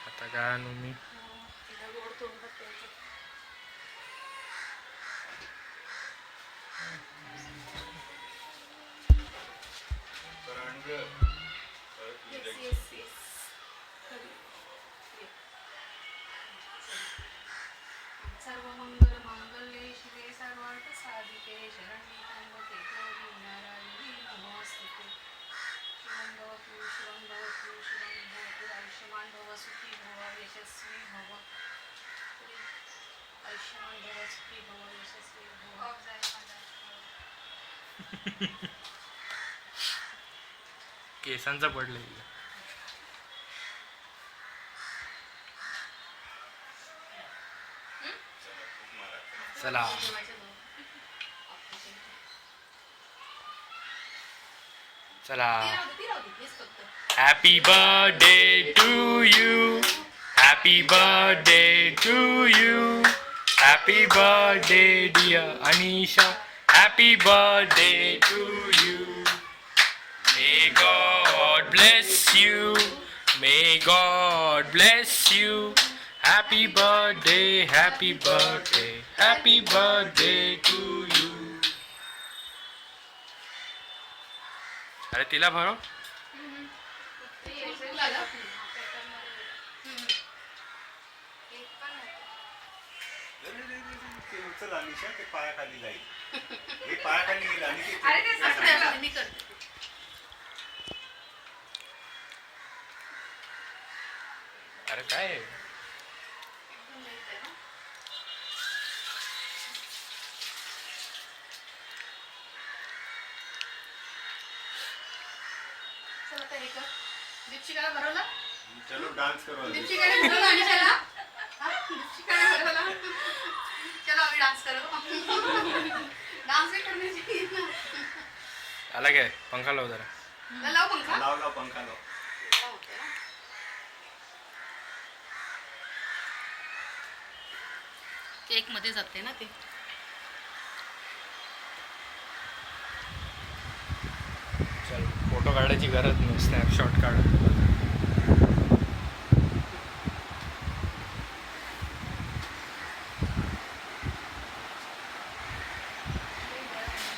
आता काय आणू मी? सर्व मंगल मांगल्ये शिवे सर्वार्थ साधिके शरण्ये त्र्यंबके गौरी नारायणी नमोस्तुते. शिवं भवतु शिवं भवतु शिवं भवतु आयुष्यमान भव सुखी भव यशस्वी भव. आयुष्यमान भव सुखी भव यशस्वी भव. केसांचा पडले. चला. चला. Happy birthday to you. Happy birthday to you. Happy birthday dear Anisha. Happy birthday to you. May God bless you. May God bless you. Happy birthday, happy birthday, happy birthday to you. अरे तिला भरो. ते पायाखाली जाईल. हे पायाखाली गेलं आणि अरे काय दीपशिकाला भरवलं. चलो डान्स करू. दीपशिकाने भरवलं आणि चला दीपशिकाने भरवलं. चलो अभी डान्स करो. डान्स करने चाहिए. आला काय? पंखा लाव जरा. लाव पंखा. लाव पंखा लाव. केक मध्ये जाते ना ते. चल फोटो काढायची गरज नाही. स्नॅपशॉट काढ.